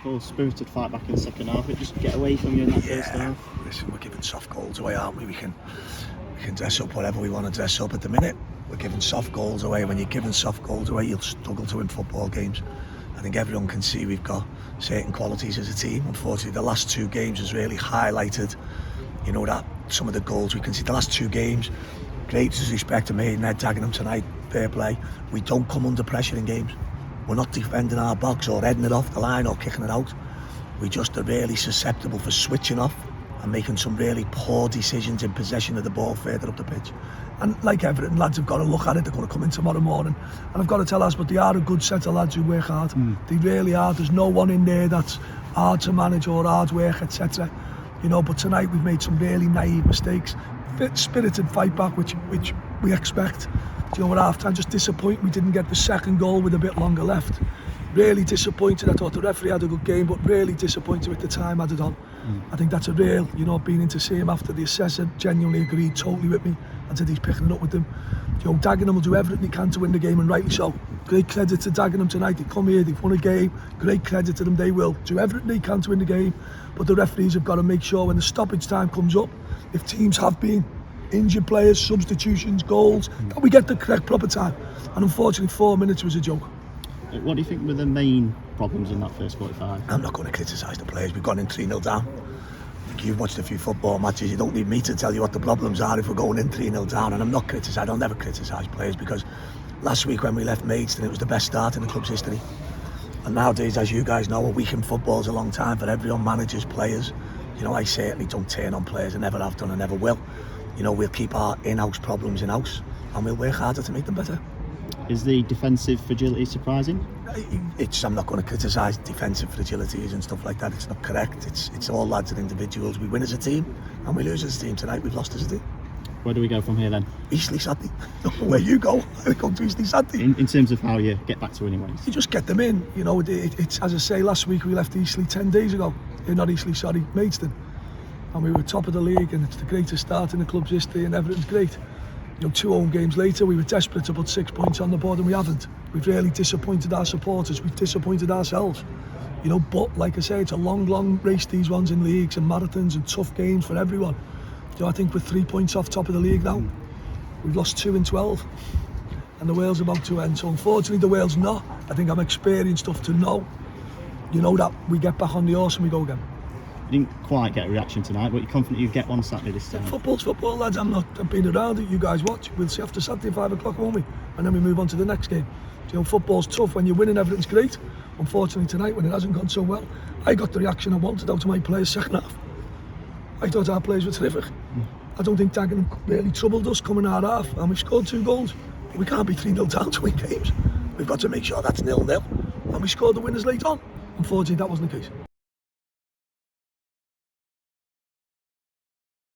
full spirited fight back in the second half. It just get away from you in that first half. Listen, we're giving soft goals away, aren't we? We can dress up whatever we want to dress up at the minute. We're giving soft goals away. When you're giving soft goals away, you'll struggle to win football games. I think everyone can see we've got certain qualities as a team. Unfortunately, the last 2 games has really highlighted, you know, that some of the goals we can see. The last 2 games, great disrespect to me and Dagenham tonight, fair play. We don't come under pressure in games. We're not defending our box or heading it off the line or kicking it out. We just are really susceptible for switching off and making some really poor decisions in possession of the ball further up the pitch. And like Everton, lads have got to look at it. They're going to come in tomorrow morning, and I've got to tell us, but they are a good set of lads who work hard. They really are. There's no one in there that's hard to manage or hard work, etc. You know, but tonight we've made some really naive mistakes. Spirited fight back, which we expect. You know, at half time, just disappointed we didn't get the second goal with a bit longer left. Really disappointed. I thought the referee had a good game, but really disappointed with the time added on. I think that's a real, you know, being in to see him after the assessor genuinely agreed totally with me and said he's picking it up with them. You know, Dagenham will do everything he can to win the game, and rightly so. Great credit to Dagenham tonight. They come here, they've won a game. Great credit to them. They will do everything they can to win the game, but the referees have got to make sure when the stoppage time comes up, if teams have been injured players, substitutions, goals, that we get the correct proper time. And unfortunately 4 minutes was a joke. What do you think were the main problems in that first 45? I'm not going to criticise the players. We've gone in 3-0 down. I think you've watched a few football matches. You don't need me to tell you what the problems are if we're going in 3-0 down. And I'm not criticising. I'll never criticise players, because last week when we left Maidstone, it was the best start in the club's history. And nowadays, as you guys know, a week in football is a long time for everyone, managers, players. You know, I certainly don't turn on players. I never have done and never will. You know, we'll keep our in-house problems in-house and we'll work harder to make them better. Is the defensive fragility surprising? I'm not going to criticise defensive fragilities and stuff like that. It's not correct. It's all lads and individuals. We win as a team and we lose as a team. Tonight we've lost as a team. Where do we go from here then? Eastleigh Saturday. Where you go, I go to Eastleigh Saturday. In terms of how you get back to winning ways? You just get them in. You know, it's as I say, last week we left Eastleigh 10 days ago. Not Eastleigh, sorry, Maidstone. And we were top of the league, and it's the greatest start in the club's history, and everything's great. You know, 2 home games later, we were desperate to put 6 points on the board, and we haven't. We've really disappointed our supporters. We've disappointed ourselves. You know, but like I say, it's a long race, these ones in leagues and marathons and tough games for everyone. You know, I think we're 3 points off top of the league now. We've lost 2 in 12, and the Wales are about to end. So unfortunately, the Wales not. I think I'm experienced enough to know, you know, that we get back on the horse and we go again. You didn't quite get a reaction tonight, but you're confident you get one Saturday this time? Football's football, lads. I've been around it. You guys watch. We'll see after Saturday at 5 o'clock, won't we? And then we move on to the next game. You know, football's tough. When you're winning, everything's great. Unfortunately tonight, when it hasn't gone so well, I got the reaction I wanted out of my players second half. I thought our players were terrific. I don't think Dagenham really troubled us coming out half, and we scored 2 goals. But we can't be 3-0 down to win games. We've got to make sure that's 0-0. And we scored the winners late on. Unfortunately, that wasn't the case.